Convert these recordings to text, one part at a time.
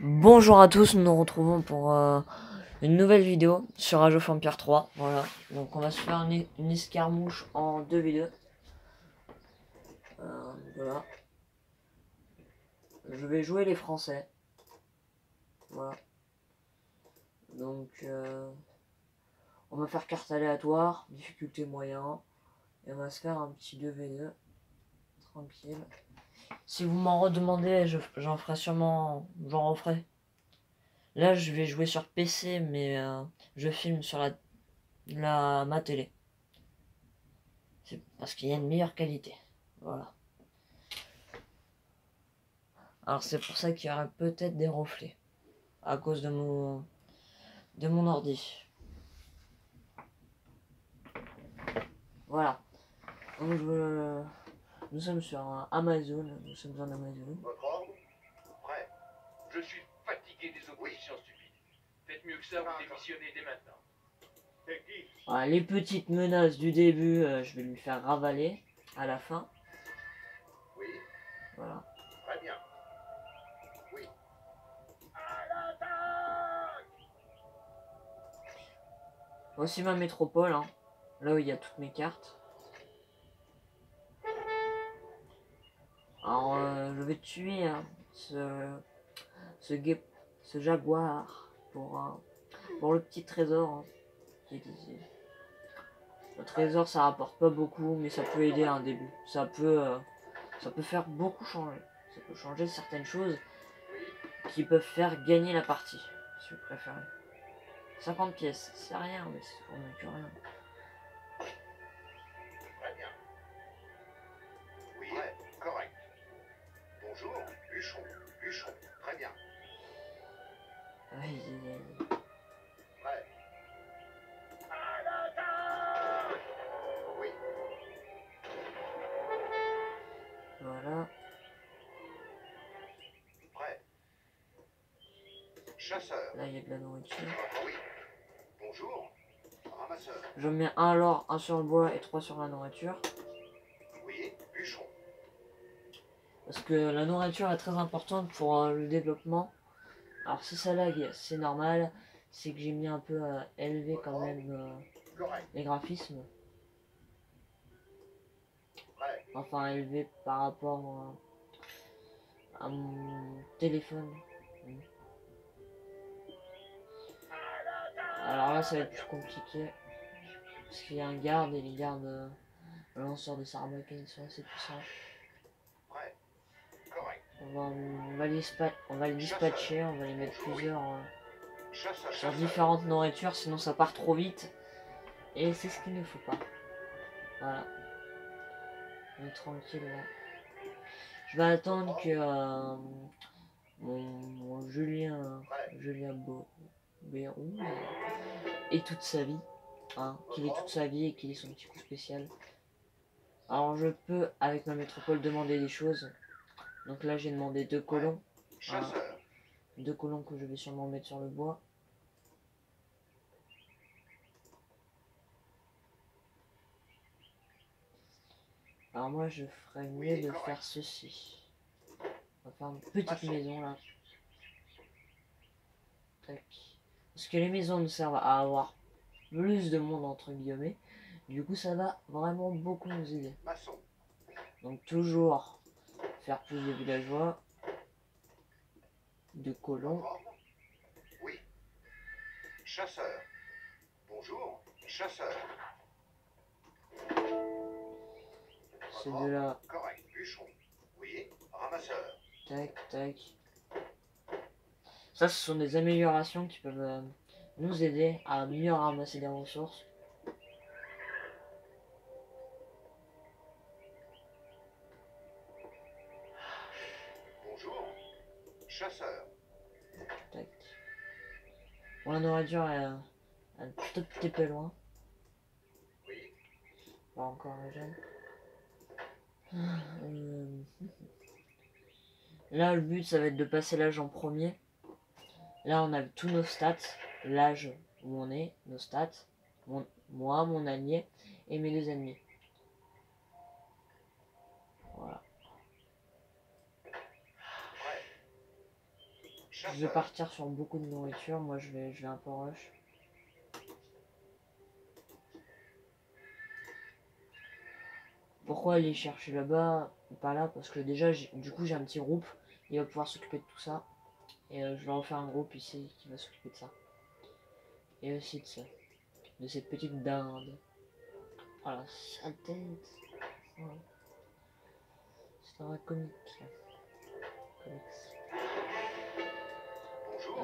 Bonjour à tous, nous nous retrouvons pour une nouvelle vidéo sur Age of Empires 3. Voilà, donc on va se faire une escarmouche en 2v2. Voilà, je vais jouer les Français. Voilà, donc on va faire carte aléatoire, difficulté moyen, et on va se faire un petit 2v2 tranquille. Si vous m'en redemandez, j'en ferai sûrement, j'en referai. Là, je vais jouer sur PC, mais je filme sur ma télé. C'est parce qu'il y a une meilleure qualité. Voilà. Alors c'est pour ça qu'il y aurait peut-être des reflets. À cause de mon ordi. Voilà. Donc nous sommes sur Amazon. Nous sommes en Amazon. Votre ordre? Prêt. Je suis fatigué des oppositions stupides. Faites mieux que ça, vous démissionnez dès maintenant. C'est qui? Voilà, les petites menaces du début, je vais lui faire ravaler à la fin. Oui. Voilà. Très bien. Oui. Voici ma métropole, hein. Là où il y a toutes mes cartes. Alors je vais tuer ce jaguar pour le petit trésor, hein, qui est ici. Le trésor ça rapporte pas beaucoup, mais ça peut aider à un début. Ça peut faire beaucoup changer. Ça peut changer certaines choses qui peuvent faire gagner la partie, si vous préférez. 50 pièces, c'est rien, mais c'est pour mieux que rien. Très bien. Oui. Prêt. Correct. Bonjour. Bûcheron. Bûcheron. Très bien. Aïe, aïe, aïe. Prêt. Oui. Voilà. Prêt. Chasseur. Là il y a de la nourriture. Oui. Bonjour. Ramasseur. Je mets un l'or, un sur le bois et 3 sur la nourriture. Oui. Bûcheron. Parce que la nourriture est très importante pour le développement. Alors si ça lag, c'est normal. C'est que j'ai mis un peu élevé quand même Correct. les graphismes. Prêt. Enfin élevé par rapport à mon téléphone. Alors là ça va être plus compliqué. Parce qu'il y a un garde et les gardes lanceurs de sarbacane sont assez puissants. Prêt. Correct. On va les dispatcher, on va les mettre plusieurs Chasseur. sur différentes nourritures, sinon ça part trop vite. Et c'est ce qu'il ne faut pas. Voilà. On est tranquille là. Je vais attendre que mon Julien Bérou ait toute sa vie. Hein, qu'il ait toute sa vie et qu'il ait son petit coup spécial. Alors je peux avec ma métropole demander des choses. Donc là j'ai demandé 2 colons. Chasseur. 2 colons que je vais sûrement mettre sur le bois. Alors moi je ferais mieux de faire ceci. On va faire une petite maison là. Tac. Parce que les maisons nous servent à avoir plus de monde entre guillemets. Du coup ça va vraiment beaucoup nous aider. Maçon. Donc toujours faire plus de villageois. De colons. Votre ordre? Oui. Chasseur. Bonjour. Chasseur. C'est de là. Correct. Bûcheron. Oui. Ramasseur. Tac, tac. Ça, ce sont des améliorations qui peuvent nous aider à mieux ramasser des ressources. Bonjour. Chasseur. Tac. Bon, la nourriture est un tout petit peu loin. Oui. Pas encore jeune. Là, le but, ça va être de passer l'âge en premier. Là, on a tous nos stats. L'âge où on est, nos stats. Moi, mon allié et mes 2 ennemis. Voilà. Je vais Chasseur. partir sur beaucoup de nourriture. Moi, je vais un peu rush. Pourquoi aller chercher là-bas, pas là? Parce que déjà, du coup, j'ai un petit groupe. Il va pouvoir s'occuper de tout ça. Et je vais refaire un groupe ici qui va s'occuper de ça. Et aussi de ça. De cette petite dinde. Oh la sale tête. Ouais. C'est un vrai comique. Comics. Bonjour.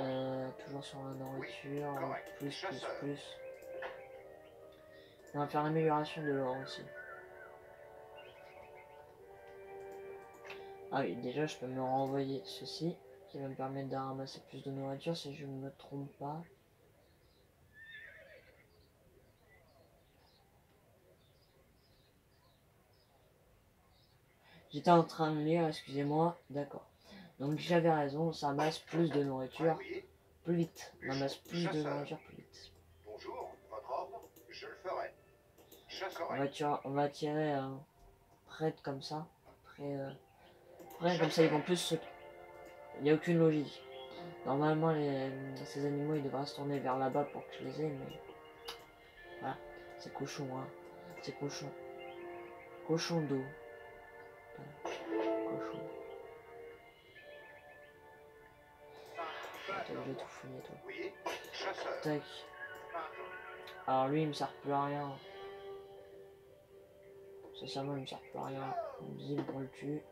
Toujours sur la nourriture. correct. Plus. Chasseur. On va faire l'amélioration de l'or aussi. Ah oui, déjà je peux me renvoyer ceci, qui va me permettre de ramasser plus de nourriture si je ne me trompe pas. J'étais en train de lire, excusez-moi, d'accord. Donc j'avais raison, ça amasse plus de nourriture Oui. plus vite. On amasse plus de Chasseur. nourriture plus vite. Bonjour. Votre ordre? Je le ferai. Chasseur. On va tirer près de comme ça. Près comme ça ils vont plus se... Il n'y a aucune logique. Normalement ces animaux ils devraient se tourner vers là-bas pour que je les ai, mais... Voilà, c'est cochon hein. C'est cochon. Cochon d'eau. Cochon. T'as déjà tout fouillé toi. Oui. Chasseur. Tac. Alors lui il me sert plus à rien. Sincèrement il me sert plus à rien. Bim pour le tue.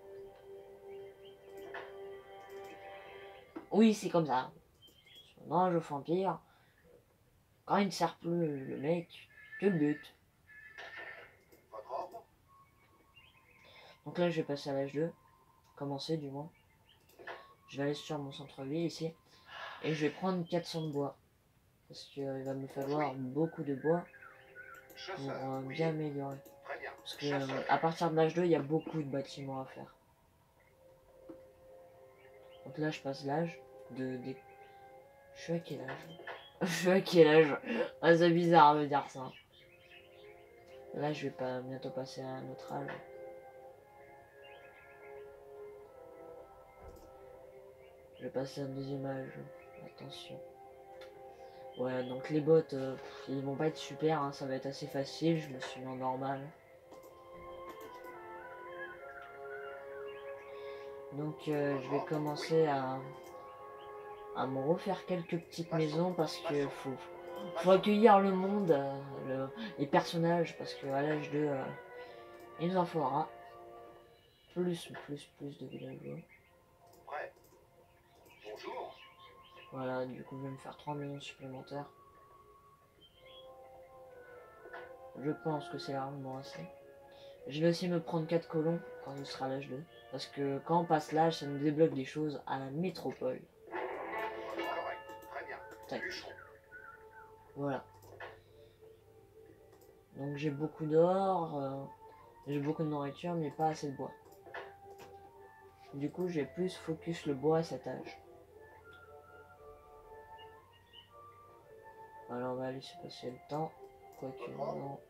Oui c'est comme ça. Non je vampire. Quand il ne sert plus le mec, tu le butes. Votre ordre? Donc là je vais passer à l'âge 2. Commencer du moins. Je vais aller sur mon centre-ville ici. Et je vais prendre 400 de bois. Parce qu'il va me falloir beaucoup de bois pour Chasseur. bien améliorer. Très bien. Parce que Chasseur. à partir de l'âge 2, il y a beaucoup de bâtiments à faire. Donc là, je passe l'âge de... Je suis à quel âge? Je suis à quel âge? Ah, c'est bizarre de dire ça. Là, je vais pas bientôt passer à un autre âge. Je vais passer à un deuxième âge. Attention. Ouais, donc les bots, ils vont pas être super, hein, ça va être assez facile. Je me suis mis en normal. Donc je vais commencer à me refaire quelques petites maisons parce que faut accueillir le monde, les personnages, parce qu'à l'âge de il nous en faudra plus de villageois. Prêt. Bonjour. Voilà, du coup je vais me faire 3 maisons supplémentaires. Je pense que c'est largement assez. Je vais aussi me prendre 4 colons quand ce sera l'âge 2. Parce que quand on passe l'âge, ça nous débloque des choses à la métropole. Correct. Très bien. Tac. Bûcheron. Voilà. Donc j'ai beaucoup d'or, j'ai beaucoup de nourriture, mais pas assez de bois. Du coup, j'ai plus focus le bois à cet âge. Alors on va laisser passer le temps. Quoique non.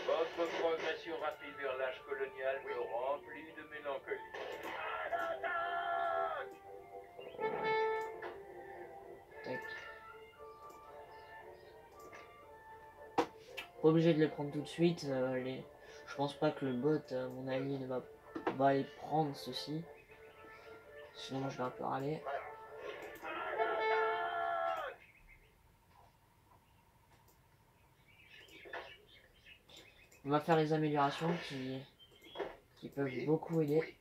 Votre progression rapide vers l'âge colonial me remplit de mélancolie. Tac. Pas obligé de les prendre tout de suite. Je pense pas que le bot, mon allié, ne va les prendre ceci. Sinon je vais un peu râler. On va faire les améliorations qui peuvent beaucoup aider. Oui.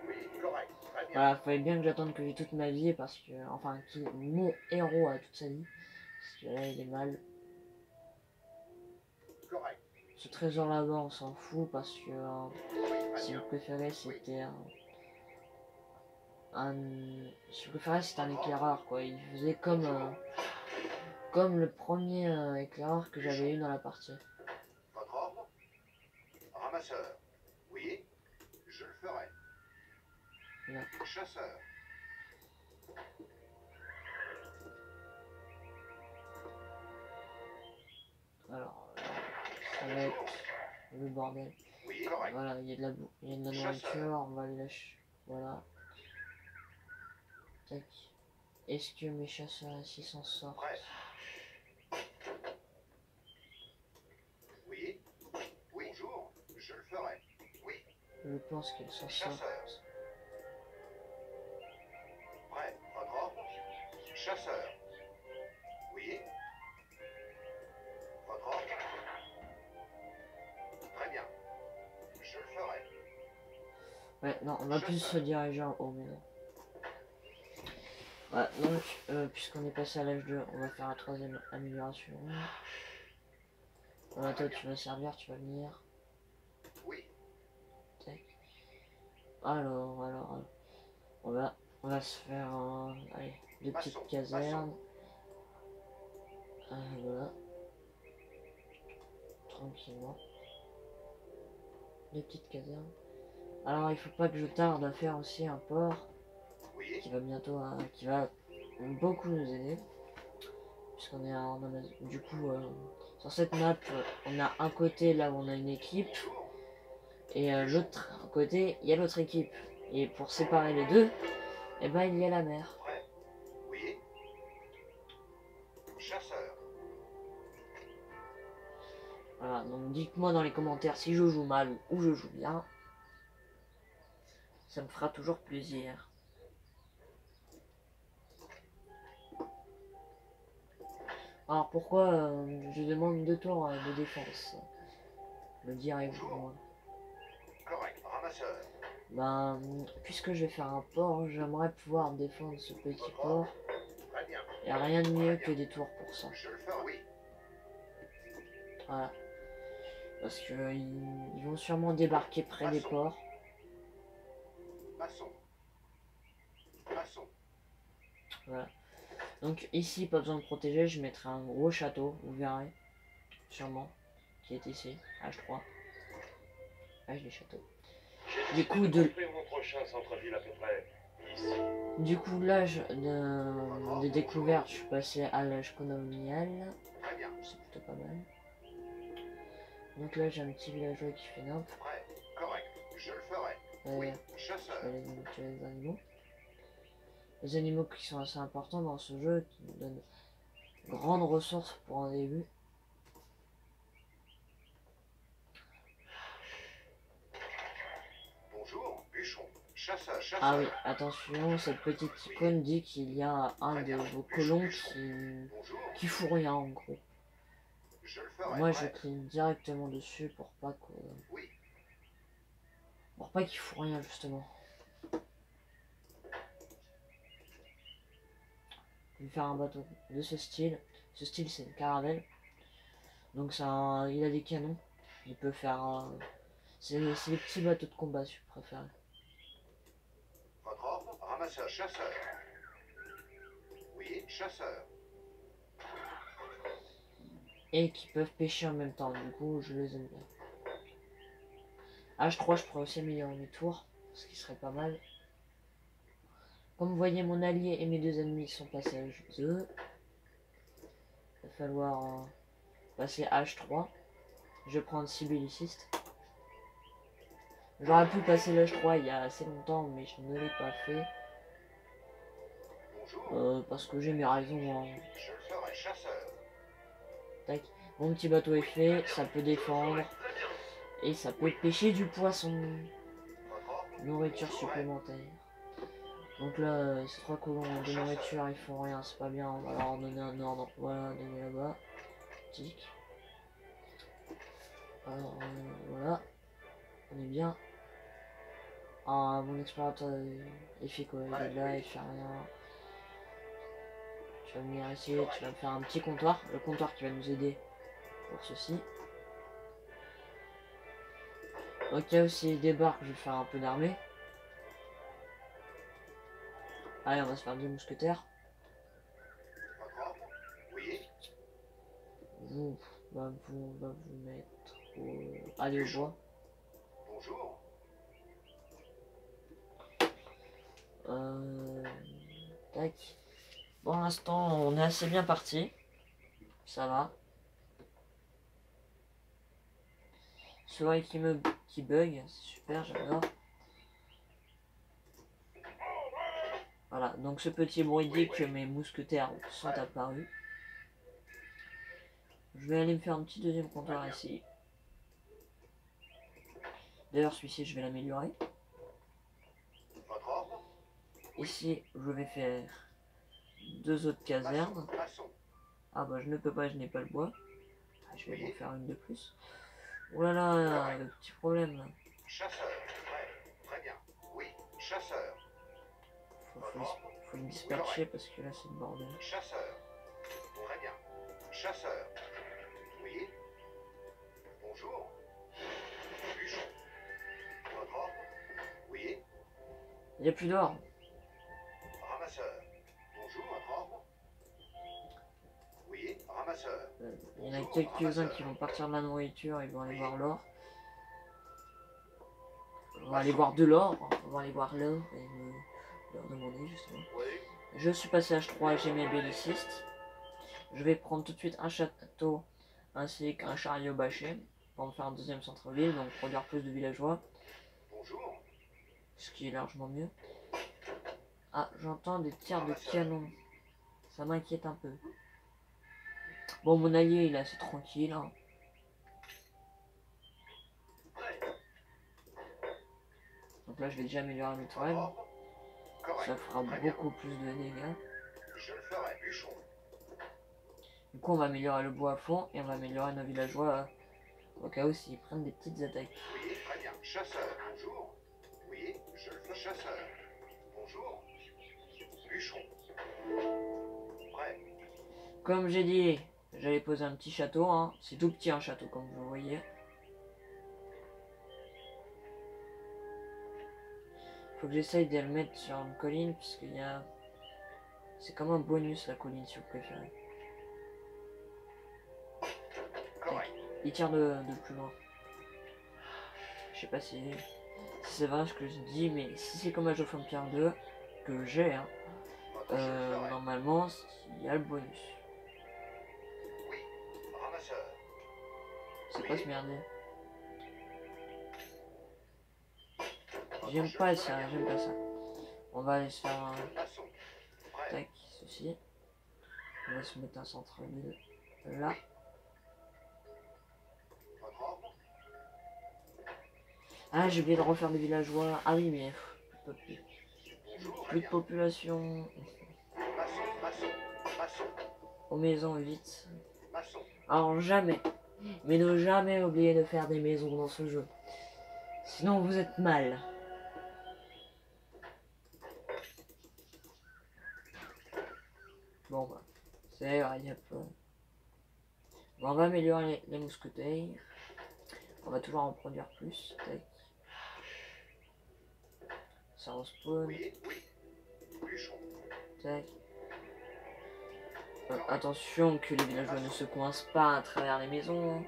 Oui, correct. Très bien. Voilà, fallait bien que j'attende que j'ai toute ma vie parce que, enfin, mon héros a toute sa vie. Parce que là, il est mal. Correct. Ce trésor là-bas, on s'en fout parce que Très si bien. vous préférez, c'était si vous préférez, c'était un éclaireur quoi. Il faisait comme le premier éclaireur que j'avais eu dans la partie. Votre ordre? Ramasseur. Oui. Je le ferai. Là. Chasseur. Alors, ça va être le bordel. Oui, correct. Voilà, il y a de la nourriture, on va les lâcher. Voilà. Tac. Est-ce que mes chasseurs ici s'en sortent? Prêt. Oui. Oui. Bonjour, je le ferai. Oui. Je pense qu'ils s'en sortent. Prêt. Votre ordre. Chasseur. Oui. Votre ordre. Très bien. Je le ferai. Ouais, non, on va plus se diriger en haut, mais non. Ouais, donc, puisqu'on est passé à l'âge 2, on va faire la troisième amélioration. Voilà, toi, tu vas servir, tu vas venir. Oui. Tac. Alors, on va se faire allez, deux petites casernes. Voilà. Tranquillement. Deux petites casernes. Alors, il faut pas que je tarde à faire aussi un port qui va bientôt, qui va beaucoup nous aider. Puisqu'on est en Amazon. Du coup, sur cette map, on a un côté là où on a une équipe. Et l'autre côté, il y a l'autre équipe. Et pour séparer les deux, eh ben, il y a la mer. Oui. Chasseur. Voilà, donc dites-moi dans les commentaires si je joue mal ou je joue bien. Ça me fera toujours plaisir. Alors pourquoi je demande 2 tours de défense? Le direz-vous? Correct. Ramasseur. Ben, puisque je vais faire un port, j'aimerais pouvoir défendre ce petit port. Très bien. Et rien de mieux que des tours pour ça. Je le ferai. Oui. Voilà. Parce que ils vont sûrement débarquer près des ports. Maçon. Maçon. Voilà. Donc ici, pas besoin de protéger, je mettrai un gros château, vous verrez. Sûrement. Qui est ici, H3. H des châteaux. Du coup, du coup, l'âge de découverte, je suis passé à l'âge colonial. C'est plutôt pas mal. Donc là, j'ai un petit villageois qui fait nimp. Correct, je le ferai. Oui, chasseur. Je vais aller tuer les animaux. Les animaux qui sont assez importants dans ce jeu, qui nous donnent grandes ressources pour un début. Bonjour, bûcheron. Chasseur, chasseur. Ah oui, attention, cette petite icône dit qu'il y a un de vos colons qui fout rien en gros. Moi je clique directement dessus pour pas qu'il fout rien justement. Je vais faire un bateau de ce style. Ce style c'est une caravelle. Donc ça, il a des canons. Il peut faire... c'est les petits bateaux de combat si vous préférez. Votre ordre, ramasseur, chasseur. Oui, chasseur. Et qui peuvent pêcher en même temps, du coup je les aime bien. H3 je pourrais aussi améliorer mes tours, ce qui serait pas mal. Comme vous voyez, mon allié et mes deux ennemis sont passés à H2. Il va falloir passer H3. Je vais prendre 6 bellicistes. J'aurais pu passer l'H3 il y a assez longtemps, mais je ne l'ai pas fait. Parce que j'ai mes raisons. Hein. Tac. Mon petit bateau est fait, ça peut défendre. Et ça peut pêcher du poisson. Nourriture supplémentaire. Donc là, ces 3 colons de nourriture, ils font rien, c'est pas bien. On va leur donner un ordre. Voilà, donner là-bas. Tic. Alors, voilà. On est bien. Ah, mon explorateur il fait quoi? Il est là, il fait rien. Tu vas venir ici, tu vas me faire un petit comptoir. Le comptoir qui va nous aider pour ceci. Ok, aussi il débarque, je vais faire un peu d'armée. Allez, on va se faire 2 mousquetaires. Vous, on va vous mettre au... Allez au bois. Bonjour. Tac. Pour l'instant, on est assez bien parti. Ça va. souris qui bug, c'est super, j'adore. Voilà, donc ce petit bruit dit que mes mousquetaires sont apparus. Je vais aller me faire un petit deuxième comptoir ici. D'ailleurs, celui-ci, je vais l'améliorer. Ici, je vais faire 2 autres casernes. Ah bah, je ne peux pas, je n'ai pas le bois. Ah, je vais en faire une de plus. Oh là là, le petit problème là. Chasseur, très bien. Oui, chasseur. Faut me dispatcher parce que là, c'est le bordel. Chasseur, très bien. Chasseur, oui. Bonjour. Bûcheron. Votre ordre? Oui. Il n'y a plus d'or. Ramasseur. Bonjour, votre ordre? Oui, ramasseur. Il y en a quelques-uns qui vont partir de la nourriture, ils vont aller voir l'or. On va aller voir de l'or, on va aller voir l'or et leur demander justement. Je suis passé H3, j'ai mes bellicistes. Je vais prendre tout de suite un château ainsi qu'un chariot bâché pour me faire un deuxième centre-ville, donc produire plus de villageois. Bonjour. Ce qui est largement mieux. Ah, j'entends des tirs de canon. Ça m'inquiète un peu. Bon, mon allié, il est assez tranquille. Hein. Donc là, je vais déjà améliorer mes tourelles. Ça fera beaucoup plus de dégâts. Je le ferai, bûcheron. Du coup, on va améliorer le bois à fond et on va améliorer nos villageois au cas où s'ils prennent des petites attaques. Oui, très bien. Chasseur, bonjour. Oui, je le fais. Chasseur. Bonjour. Bûcheron. Prêt. Comme j'ai dit, j'allais poser un petit château. Hein. C'est tout petit un château, comme vous voyez. Faut que j'essaye de le mettre sur une colline, puisqu'il y a... C'est comme un bonus la colline, si vous préférez. Il tire de plus loin. Je sais pas si c'est vrai ce que je dis, mais si c'est comme Age of Empires 2, que j'ai, hein, normalement, il y a le bonus. Oui, ramasseur. C'est quoi ce merdier? J'aime pas ça, j'aime pas ça. On va aller se faire un... Tac, ceci. On va se mettre un centre-ville là. Ah, j'ai oublié de refaire des villageois. Ah oui, mais plus de population. Aux maisons, vite. Alors jamais, mais ne jamais oublier de faire des maisons dans ce jeu. Sinon vous êtes mal. Bon bah, c'est vrai, il y a pas... Bon, on va améliorer les mousquetaires. On va toujours en produire plus. Tac. Ça respawn. Tac. Attention que les villageois ne se coincent pas à travers les maisons.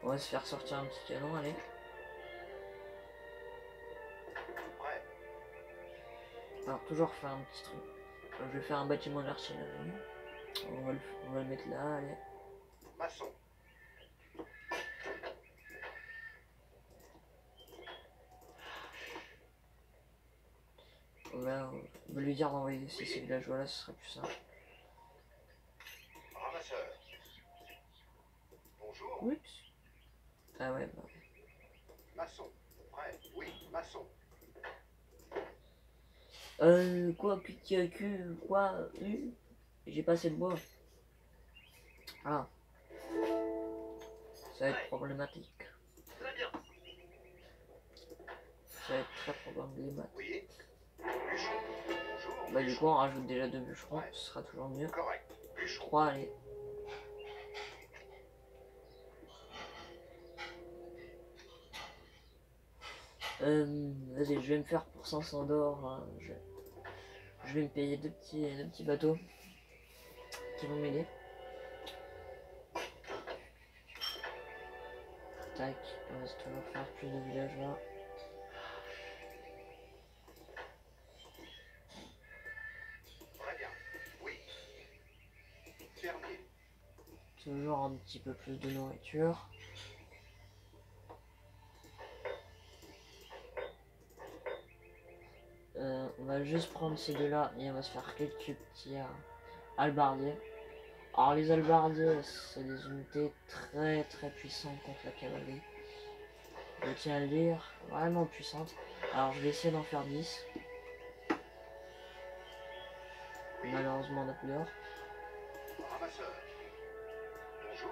On va se faire sortir un petit canon, allez. Alors toujours faire un petit truc. Je vais faire un bâtiment d'artillerie. On va le mettre là, allez. Maçon. On va lui dire d'envoyer ces villageois là, ce serait plus simple. Ramasseur. Bonjour. Oups. Ah ouais, bah. Maçon. Prêt. Oui, maçon. Quoi, quoi, j'ai pas assez de bois. Ah. Ça va être problématique. Très bien. Ça va être très problématique. Oui. Bûcheron. Bonjour. Bah du coup on rajoute déjà 2 bûcherons, ce sera toujours mieux. Correct. Bûcheron. 3, allez. Vas-y, je vais me faire pour 500 d'or. Hein, je vais me payer deux petits bateaux qui vont m'aider. Tac, on va toujours faire plus de villageois. Très bien. Oui. Fermier. Toujours un petit peu plus de nourriture. va juste prendre ces deux-là et on va se faire quelques petits halbardiers. Alors les halbardiers, c'est des unités très puissantes contre la cavalerie. Je tiens à le dire, vraiment puissantes. Alors je vais essayer d'en faire 10. Malheureusement on n'a plus d'or. Ramasseur. Bonjour.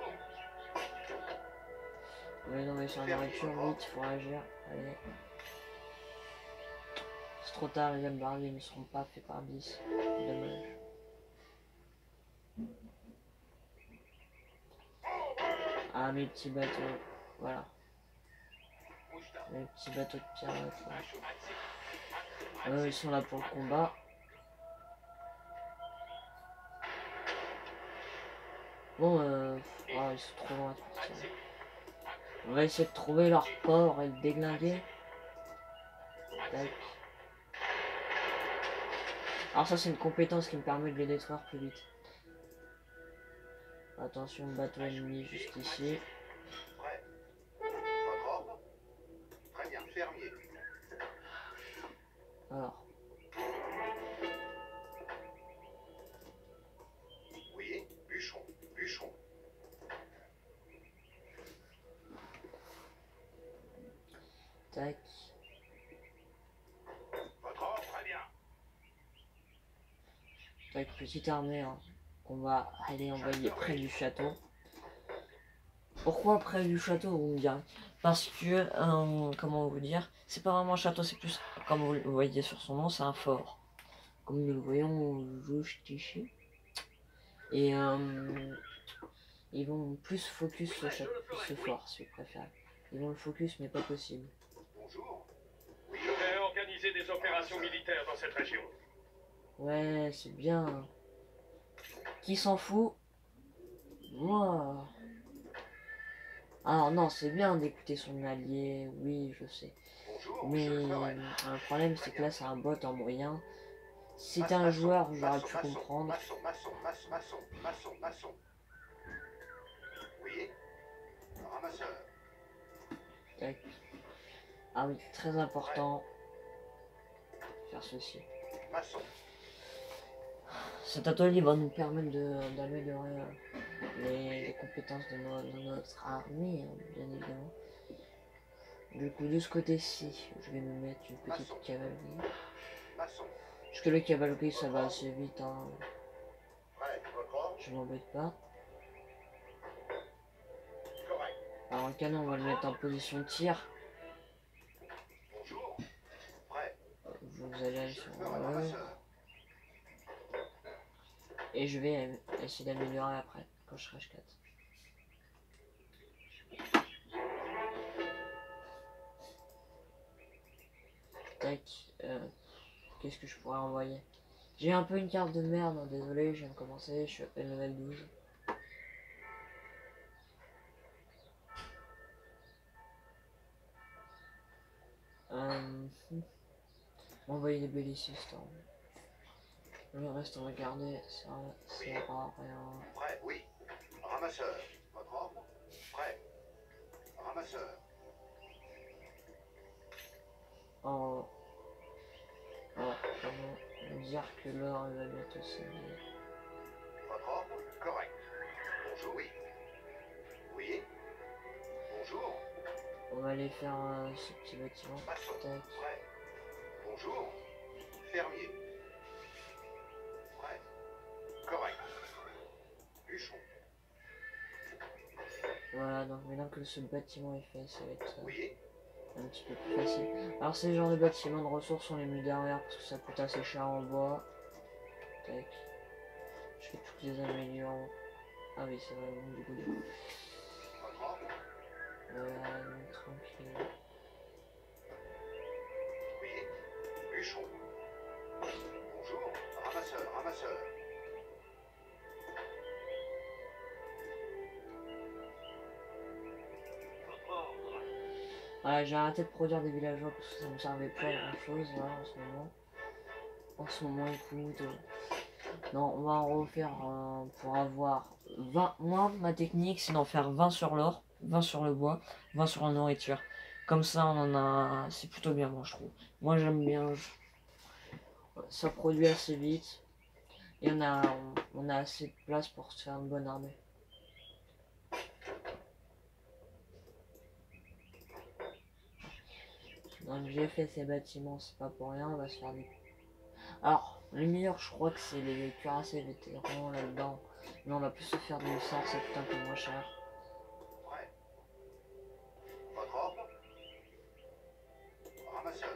Oui, non mais sur la nourriture, vite, il faut réagir. Allez. C'est trop tard, les halbardiers ne seront pas faits par 10. Dommage. Ah, mes petits bateaux, voilà. Les petits bateaux de pirates là. Ils sont là pour le combat. Bon, ils sont trop loin à partir. On va essayer de trouver leur port et le déglinguer. Tac. Alors ça c'est une compétence qui me permet de les détruire plus vite. Attention, bateau ennemi juste ici. Prêt. Votre ordre? Très bien, fermier. Alors, Oui, bûcheron, bûcheron. tac. Votre ordre? Très bien. Tac, petite armée hein, qu'on va aller envoyer près du château. Pourquoi près du château, vous me direz? Parce que, comment vous dire, c'est pas vraiment un château, c'est plus, comme vous le voyez sur son nom, c'est un fort. Comme nous le voyons au Justici. Et ils vont plus focus ce fort, si vous préférez. Ils vont le focus, mais pas possible. Bonjour. Je vais organiser des opérations militaires dans cette région. Ouais, c'est bien. Qui s'en fout? Moi. Alors non, c'est bien d'écouter son allié, oui, je sais. Bonjour, Mais monsieur le Florel. le problème, c'est que là, c'est un bot en moyen. Si c'était un joueur, j'aurais pu comprendre. Maçon. Oui. Ramasseur. Tac. Ah oui, très important. Faire ceci. Maçon. Cet atelier va nous permettre d'améliorer les compétences de notre armée, hein, bien évidemment. Du coup, de ce côté-ci, je vais me mettre une petite cavalerie. Maçon. Parce que le cavalerie, ça va assez vite. Hein. Prêt. Votre ordre? Je m'embête pas. Correct. Alors, le canon, on va le mettre en position de tir. Bonjour. Prêt. Vous allez aller sur Feu à le... ramasseur. Et je vais essayer d'améliorer après, quand je serai H4. Tac. Qu'est-ce que je pourrais envoyer? J'ai un peu une carte de merde, hein, désolé, je viens de commencer, je suis à peine level 12. Envoyer des bellicistes. Hein. Le reste on va garder, ça sert à rien. Prêt. Oui. Ramasseur. Votre ordre? Prêt. Ramasseur. Oh. Alors, comment dire que l'or va bientôt s'aider. Votre ordre? Correct. Bonjour, oui. Oui. Bonjour. On va aller faire ce petit bâtiment. Maçon. Tac. Prêt. Bonjour. Fermier. Prêt. Correct. Bûcheron. Voilà, donc maintenant que ce bâtiment est fait, ça va être Oui. un petit peu plus facile. Alors ces genres de bâtiments de ressources, on les met derrière parce que ça coûte assez cher en bois. Tac. Je fais toutes les améliorements. Ah oui, c'est vrai, bon, du coup. Votre ordre? Voilà, tranquille. Oui. Bûcheron. Bonjour. Ramasseur. Votre ordre? Voilà, j'ai arrêté de produire des villageois parce que ça me servait plus à grand chose là en ce moment. En ce moment, écoute. Non, on va en refaire pour avoir 20. Moi, ma technique, c'est d'en faire 20 sur l'or, 20 sur le bois, 20 sur la nourriture. Comme ça, on en a. C'est plutôt bien, moi, je trouve. Moi, j'aime bien. Ça produit assez vite. Et on a assez de place pour se faire une bonne armée. Donc j'ai fait ces bâtiments, c'est pas pour rien, on va se faire des... Alors, les meilleurs je crois que c'est les cuirassés vétérans là-dedans. Mais on va plus se faire des hussards, ça coûte un peu moins cher. Prêt. Votre ordre. Ramasseur.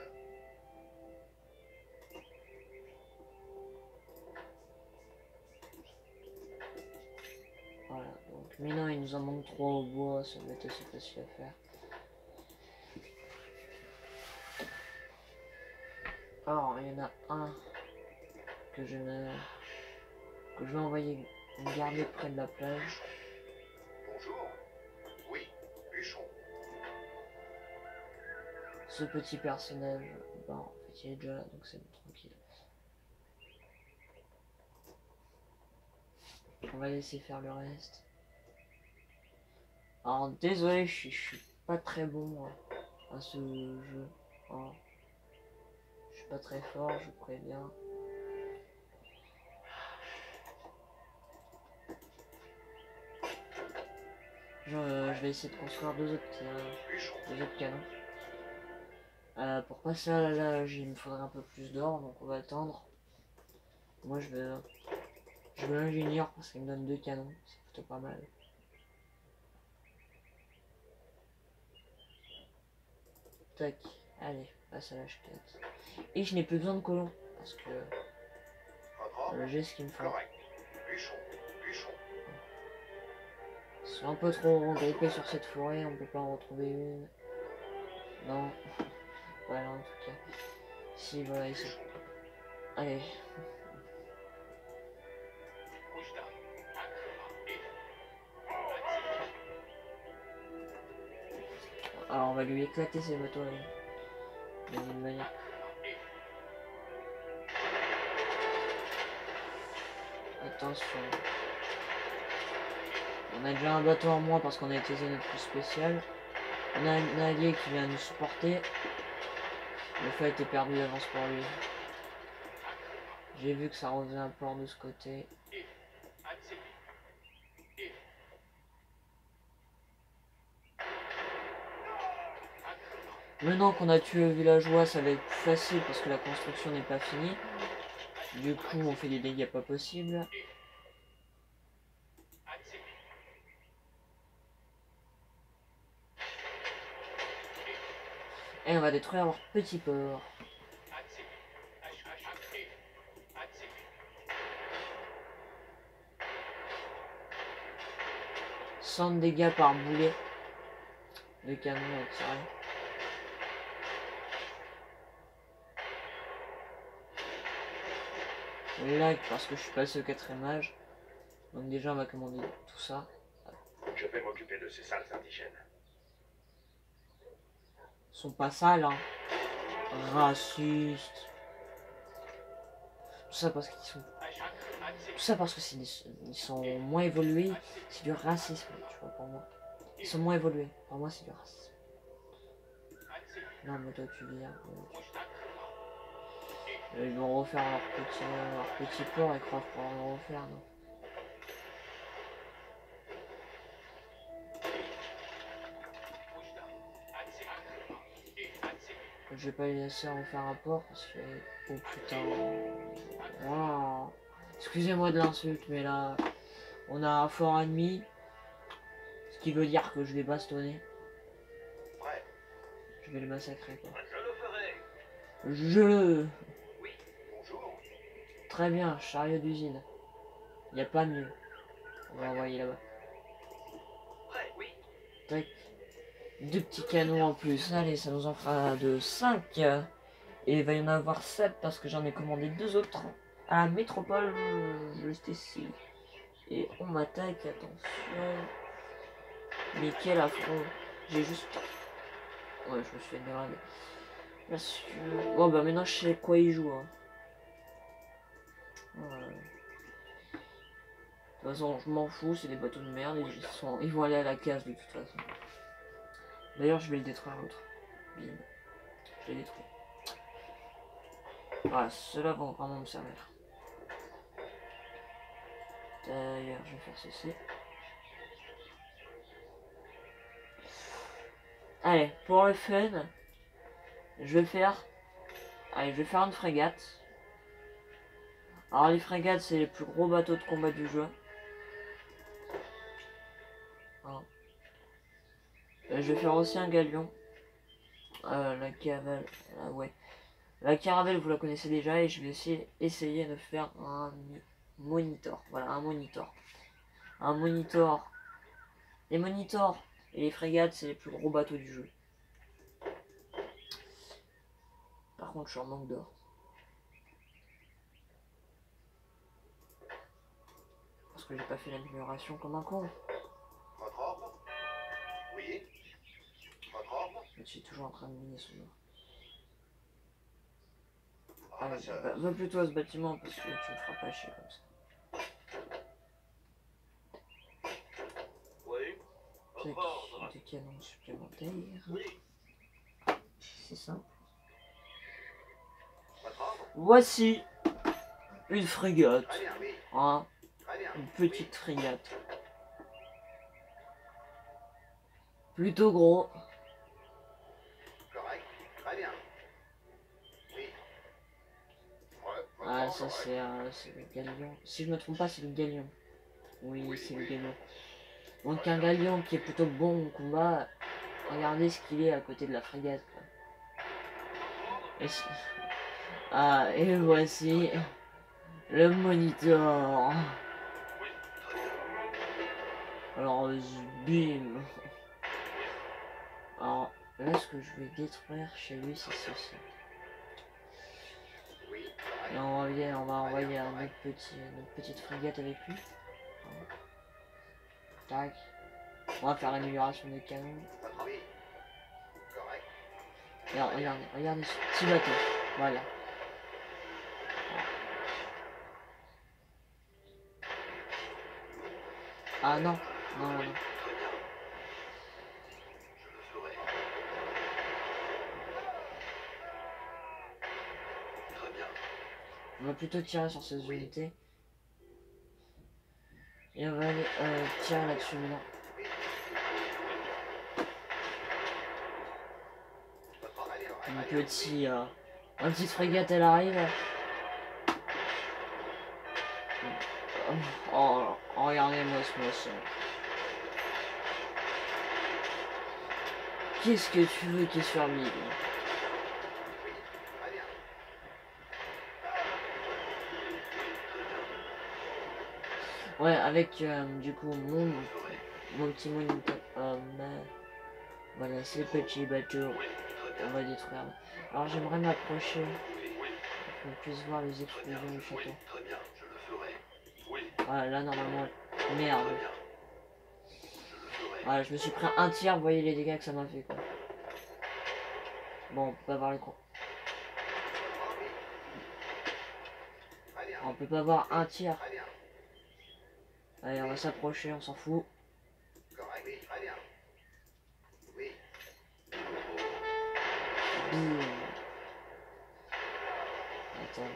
Voilà, donc maintenant il nous en manque 3 au bois, ça va être assez facile à faire. Alors, il y en a un que je vais envoyer garder près de la plage. Bonjour. Oui, bûcheron. Ce petit personnage, bah en fait il est déjà là, donc c'est bon, tranquille. On va laisser faire le reste. Alors désolé, je suis pas très bon à ce jeu. Hein. Je suis pas très fort, je vous préviens. Je vais essayer de construire deux autres canons. Pour passer à l'âge, il me faudrait un peu plus d'or, donc on va attendre. Moi je veux l'ingénieur parce qu'il me donne 2 canons, c'est plutôt pas mal. Tac, allez, passe à l'âge 4. Et je n'ai plus besoin de colons, parce que j'ai ce qu'il me faut. Correct. Bûcheron. Bûcheron. Ils sont un peu trop regroupés sur cette forêt, on peut pas en retrouver une. Non. Voilà en tout cas. Si voilà, ils sont... Allez. Alors on va lui éclater ses bateaux là. D'une manière. Attention. On a déjà un bateau en moins parce qu'on a utilisé notre plus spécial. On a un allié qui vient nous supporter. Le fait est perdu d'avance pour lui. J'ai vu que ça refaisait un port de ce côté. Maintenant qu'on a tué le villageois, ça va être plus facile parce que la construction n'est pas finie. Du coup, on fait des dégâts pas possibles. Et on va détruire leur petit port. Sans dégâts par boulet de canon à tirer. Lag parce que je suis passé au 4ème âge. Donc déjà on va commander tout ça. Je vais m'occuper de ces sales indigènes. Ils sont pas sales hein. Racistes. Tout ça parce qu'ils sont... Tout ça parce que ils sont moins évolués. C'est du racisme, tu vois, pour moi. Ils sont moins évolués. Pour moi c'est du racisme. Non mais toi tu viens. Ils vont refaire leur petit port et croient pouvoir le refaire, non? Je vais pas les laisser refaire un port parce que... Oh putain... Oh. Excusez-moi de l'insulte, mais là... On a un fort ennemi. Ce qui veut dire que je vais bastonner. Je vais le massacrer, quoi. Je... Très bien, chariot d'usine. Y a pas mieux. On va envoyer là-bas. Tac. 2 petits canons en plus. Allez, ça nous en fera de 5. Et il va y en avoir 7 parce que j'en ai commandé 2 autres à la métropole juste ici. Et on m'attaque, attention. Mais quel affront. J'ai juste... Ouais, je me suis fait déranger. Bien sûr. Bon bah maintenant je sais quoi il joue. Hein. Voilà. De toute façon, je m'en fous, c'est des bateaux de merde, ils vont aller à la case de toute façon. D'ailleurs, je vais le détruire l'autre. Bim. Je l'ai détruit. Voilà, ceux-là vont vraiment me servir. D'ailleurs, je vais faire ceci. Allez, pour le fun, je vais faire... Allez, je vais faire une frégate. Alors les frégates, c'est les plus gros bateaux de combat du jeu. Hein. Je vais faire aussi un galion. La cavale, ouais. La caravelle, vous la connaissez déjà, et je vais aussi essayer de faire un monitor. Voilà, un monitor. Un monitor. Les monitors et les frégates, c'est les plus gros bateaux du jeu. Par contre, je suis en manque d'or. Parce que j'ai pas fait l'amélioration comme un con. Votre ordre? Oui. Votre ordre? Je suis toujours en train de miner son or. Allez, Ramasseur. va plutôt à ce bâtiment parce que tu me feras pas chier comme ça. Oui. Tac, Votre ordre. des canons supplémentaires. Oui. C'est simple. Votre ordre? Voici une frégate. Très bien, oui. Hein, Très bien. une petite frégate. Plutôt gros. Correct. Très bien. Oui. Ouais, votre Ah, ordre, ça c'est le galion. Si je me trompe pas, c'est le galion. Oui, c'est le galion. Donc un galion qui est plutôt bon au combat. Regardez ce qu'il est à côté de la frégate. Quoi. Ah, et voici le monitor. Alors, bim. Alors, là, ce que je vais détruire chez lui, c'est ceci. Oui. Et on va envoyer notre petite frégate avec lui. Tac. On va faire l'amélioration des canons. Votre oui. Correct. Et alors, regardez ce petit bateau. Voilà. Ah non, non, non, non. On va plutôt tirer sur ces unités. Et on va aller tirer là-dessus maintenant. Une petite frégate, elle arrive. Oh, regardez-moi ce moisson. Qu'est-ce que tu veux qu'il soit mis? Ouais, avec du coup mon petit moniteur. Voilà, ces petits bateaux. On va détruire. Alors j'aimerais m'approcher pour qu'on puisse voir les explosions du château. Voilà, là normalement. Merde. Voilà, je me suis pris un tir, vous voyez les dégâts que ça m'a fait quoi. Bon, on peut pas voir l'écran. On peut pas voir un tir. Allez, on va s'approcher, on s'en fout. Boum. Attendez.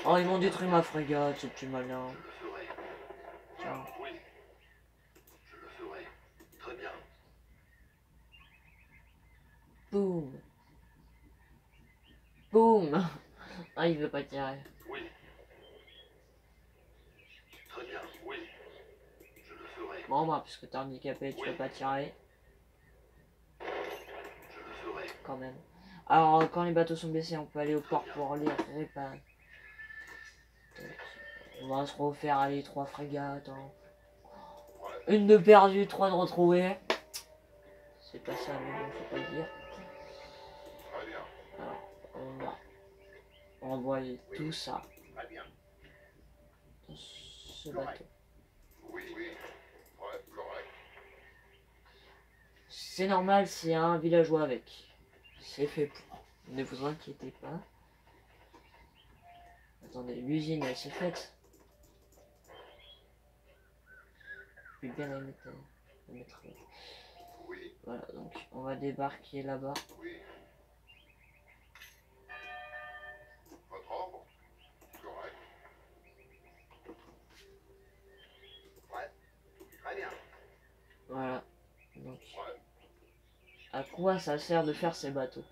Oh, ils m'ont détruit ma frégate, ce petit malin. Tiens. Boum. Boum. Ah, il veut pas tirer. Bon, bah, puisque t'es handicapé, tu peux pas tirer. Quand même. Alors, quand les bateaux sont blessés, on peut aller au port pour les réparer. On va se refaire, aller 3 frégates. Hein. Une de perdue, 3 de retrouvée. C'est pas ça, mais bon, faut pas le dire. Alors, on va envoyer tout ça dans ce bateau. C'est normal, c'est un villageois avec. C'est fait pour. Ne vous inquiétez pas. Attendez, l'usine elle s'est faite. Je vais bien la mettre là. Voilà, donc on va débarquer là-bas. Voilà. Donc, à quoi ça sert de faire ces bateaux?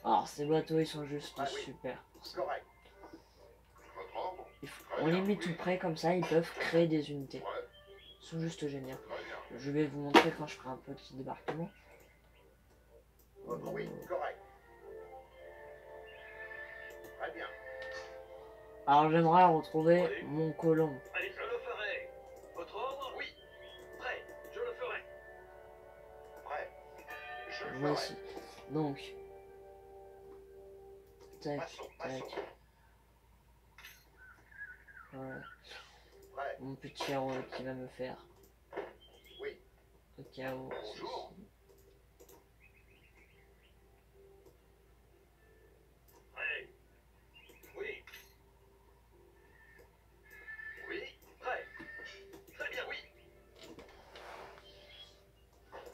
Alors, ces bateaux, ils sont juste super pour ça. Correct. Votre ordre? On les met tout près, comme ça, ils peuvent créer des unités. Ouais, Ils sont juste géniaux. très bien. Je vais vous montrer quand je ferai un petit débarquement. Oui, correct. Très bien. Alors, j'aimerais retrouver mon colon. Allez, je le ferai. Votre ordre? Oui. Prêt, je le ferai. Prêt. Je le ferai. Voici. Donc, tac, Maçon, tac. maçon. Voilà. Prêt. Mon petit héros qui va me faire. Oui. Au cas où. Bonjour. Prêt. Oui. Oui. Prêt. Très bien, oui.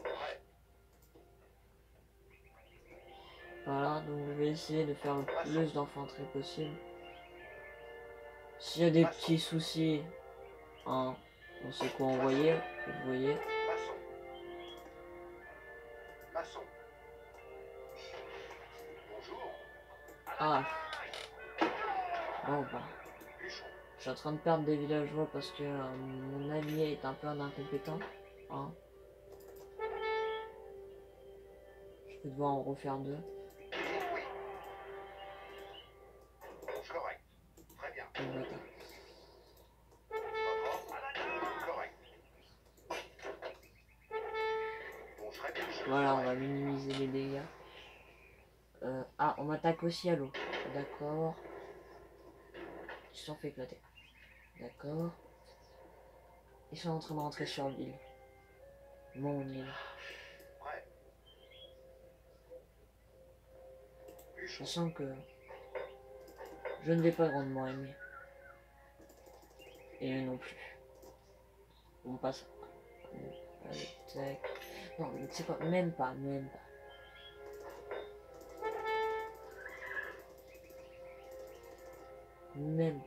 Prêt. Voilà, donc je vais essayer de faire le plus d'infanterie possible. S'il y a des petits soucis, hein, on sait quoi envoyer, vous voyez. Maçon. Maçon. Bonjour. Ah, bon bah, Bûcheron. je suis en train de perdre des villageois parce que mon allié est un peu un incompétent, hein. Je vais devoir en refaire deux. Oui. Correct. Très bien. Oh, bâtard. Votre ordre? Correct. Bon, très bien. Je le Voilà, on ferai. va minimiser les dégâts. Ah, on m'attaque aussi à l'eau. D'accord. Ils se sont fait éclater. D'accord. Ils sont en train de rentrer sur l'île. Mon île. Prêt. Je Bûcheron. sens que je ne vais pas grandement aimer. Et eux non plus. On passe. Allez, tac. Non, mais tu sais quoi, même pas, même pas. Même pas.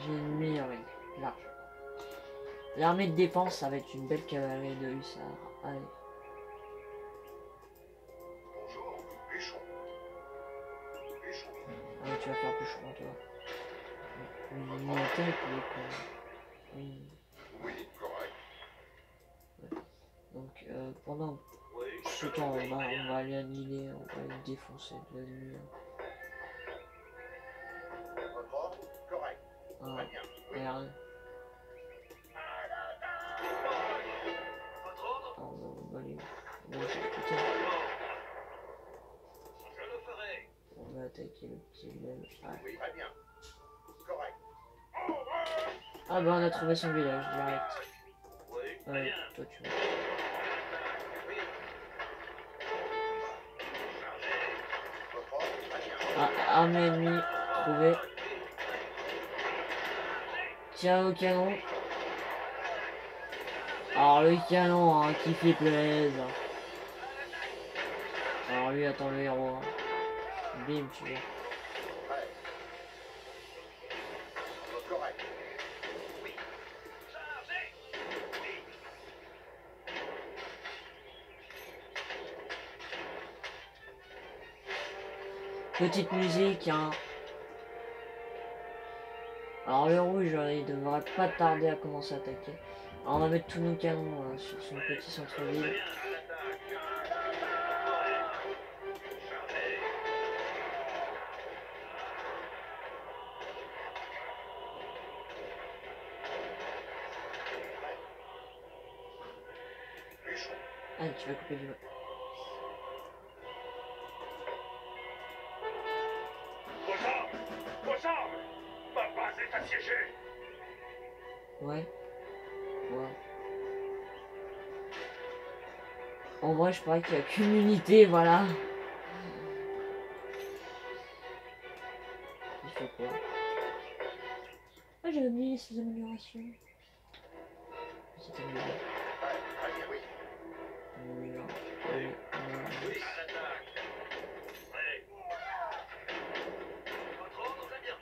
J'ai une meilleure idée. Là. L'armée de défense, ça va être une belle cavalerie de hussards. Allez. Bonjour. Bûcheron. Bûcheron. Allez, tu vas faire plus chaud, toi. Une attaque, les cons. Oui, correct. Donc, pendant Oui, ce je temps, le on ferai. va aller annihiler, on va aller défoncer de la nuit. Votre ordre? Correct. Ah, Très bien. Oui. regarde. Votre ordre? Ah, on va aller. On va putain, Je le ferai. on va attaquer le petit village. Ah. Oui, très bien. Correct. Ah bah on a trouvé son village direct. Oui, très bien. Toi tu vois. Oui. Votre ordre? Très bien. Ah, armée ennemie trouvée. Tiens au canon. Alors le canon hein, qui fait plaisir. Alors lui attends le héros. Hein. Bim tu vois. Prêt. Correct. Petite musique hein. Alors le rouge il devrait pas tarder à commencer à attaquer. Alors on va mettre tous nos canons sur son petit centre-ville. Bûcheron. Ah tu vas couper du bois. Vos armes! Ma base est assiégée! Ouais. Ouais. En vrai je parie qu'il n'y a qu'une unité voilà. Il fait quoi? Ah j'avais oublié ces améliorations. C'est amélioré. Prêt. Très bien. Oui. Allez, Oui, à l'attaque! Prêt! Votre ordre, très bien!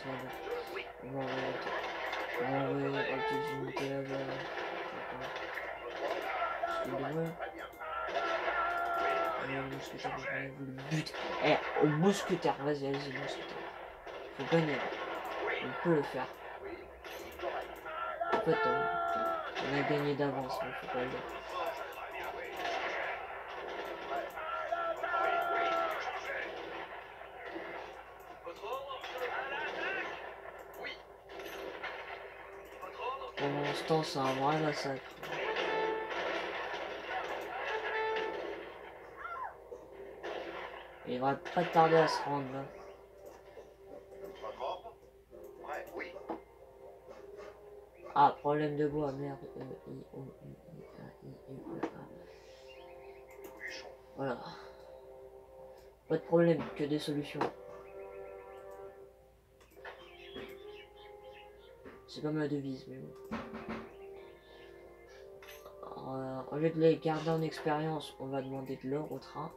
là-bas. On va envoyer la petite unité là-bas. C'est de vrai. Le mousquetaire, le but. Eh, au mousquetaire, vas-y, allez-y, mousquetaire. Faut gagner. On peut le faire. En fait, on a gagné d'avance, mais faut pas le dire. Pendant ce temps, c'est un vrai massacre. Il va pas tarder à se rendre là. Votre ordre? Prêt, oui. Ah, problème de bois, merde. Bûcheron. Voilà. Pas de problème, que des solutions. C'est pas ma devise, mais bon. Alors, au lieu de les garder en expérience, on va demander de l'or au train.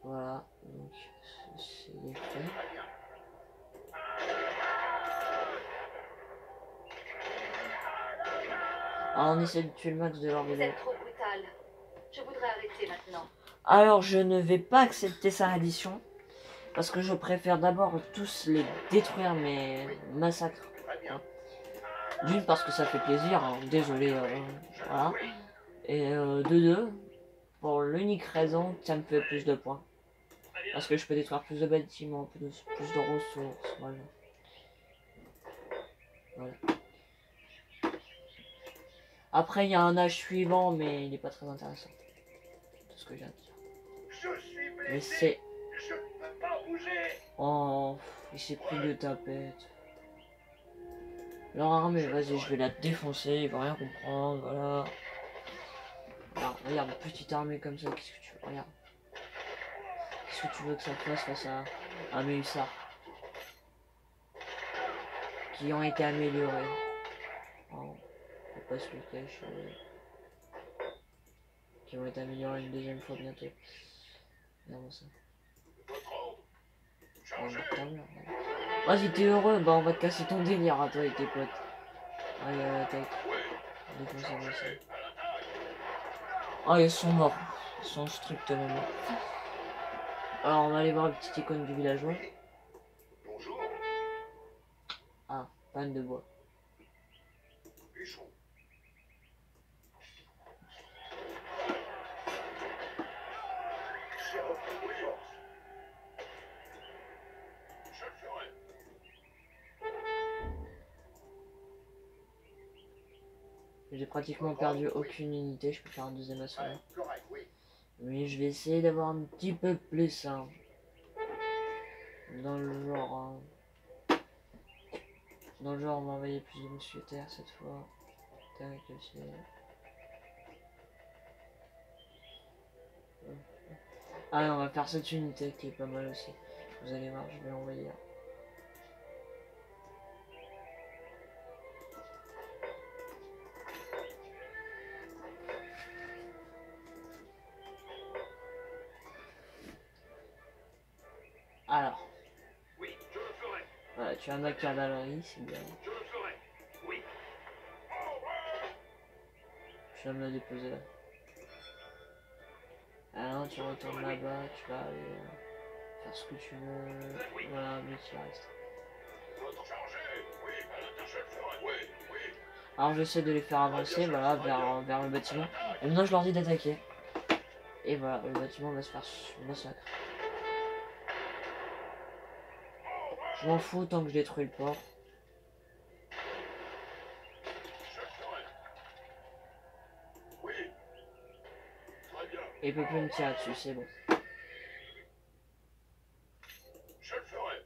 Voilà, donc c'est fait. Très bien. Alors on essaie de tuer le max de l'or Vous êtes trop brutal. Je voudrais arrêter maintenant. Alors je ne vais pas accepter sa reddition. Parce que je préfère d'abord tous les détruire, mais massacres. Très bien. D'une, parce que ça fait plaisir, hein. Désolé, voilà. Et de deux, pour l'unique raison que ça me fait plus de points. Parce que je peux détruire plus de bâtiments, plus de ressources, voilà. Voilà. Après, il y a un âge suivant, mais il n'est pas très intéressant. Tout ce que j'ai à dire. Je suis Mais blessé. c'est... Je ne peux pas bouger. Oh, il s'est pris de tapette. Leur armée, vas-y, je vais la défoncer, il va rien comprendre, voilà. Regarde, une petite armée comme ça, qu'est-ce que tu veux, regarde. Qu'est-ce que tu veux que ça fasse face à mes hussards qui ont été améliorés. Oh, faut pas se le cacher. Qui vont être améliorés une deuxième fois bientôt. Regarde ça. Votre ordre. Oh, Chargez. vas-y, t'es heureux, bah on va te casser ton délire à toi et tes potes. Allez, à la tête. Défoncez-moi ça. Oh, ils sont morts. Ils sont strictement morts. Alors, on va aller voir le petit icône du villageois. Bonjour. Ah, panne de bois. Bûcheron. J'ai repris des forces. Je le ferai. J'ai pratiquement perdu aucune unité, je peux faire un deuxième assaut là. Correct, oui. Mais je vais essayer d'avoir un petit peu plus, hein. Dans le genre, hein. Dans le genre, on va envoyer plus de mousquetaires cette fois. Tac, aussi. Ah, on va faire cette unité qui est pas mal aussi. Vous allez voir, je vais l'envoyer là. Alors, Oui, je le ferai. voilà, tu as ma cavalerie, c'est bien. Je le ferai. Oui. Je vais me la déposer là. Alors, tu retournes là-bas, tu vas aller faire ce que tu veux. Voilà, mais tu restes. Votre chargé. Oui, je le ferai. Oui, oui. Alors, j'essaie de les faire avancer, voilà, vers le bâtiment. Et maintenant, je leur dis d'attaquer. Et voilà, le bâtiment va se faire massacre. Je m'en fous tant que je détruis le port. Je le ferai. Oui. Très bien. Et il peut plus me tirer dessus, c'est bon. Je le ferai.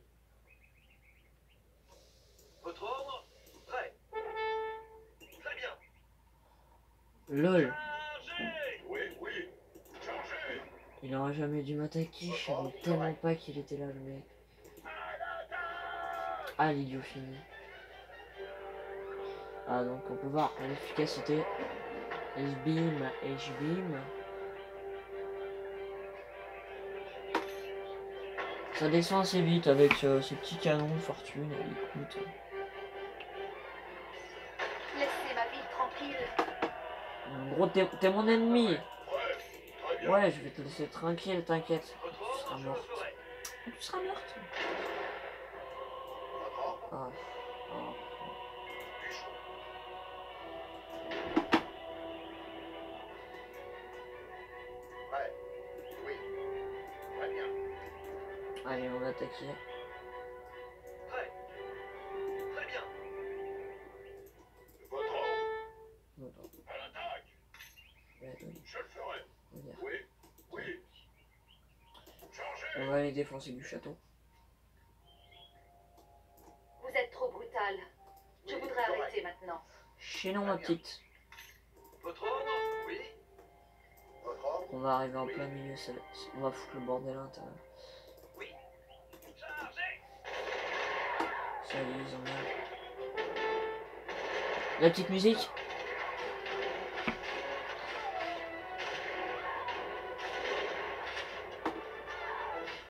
Votre ordre? Prêt. Très bien. LOL. Chargez. Oui, oui. Chargez. Il aurait jamais dû m'attaquer, je savais tellement pas qu'il était là le mec. Ah, l'idiot fini. Ah, donc on peut voir l'efficacité. H-beam, H-beam. Ça descend assez vite avec ce petit canon de fortune. Écoute. Laissez ma ville tranquille. Gros, t'es mon ennemi. Ouais, très bien. Ouais, je vais te laisser tranquille, t'inquiète. Votre Tu seras ordre, morte. je ferai. Tu seras morte. Votre ordre, Ah. Ah. bûcheron. Prêt. Oui. Très bien. Allez, on va attaquer. Prêt. Très bien. Votre ordre, Attends, à l'attaque. ouais, Je le ferai. regarde. Oui, oui. Chargez. On va aller défoncer du château. Vous êtes trop brutal. Je Oui, voudrais correct. arrêter maintenant. Chez nous, ma petite. Votre ordre, oui. Votre ordre, On va arriver en plein milieu, on va foutre le bordel à l'intérieur. Oui. Chargez. Ça y est, ils ont mis. La petite musique.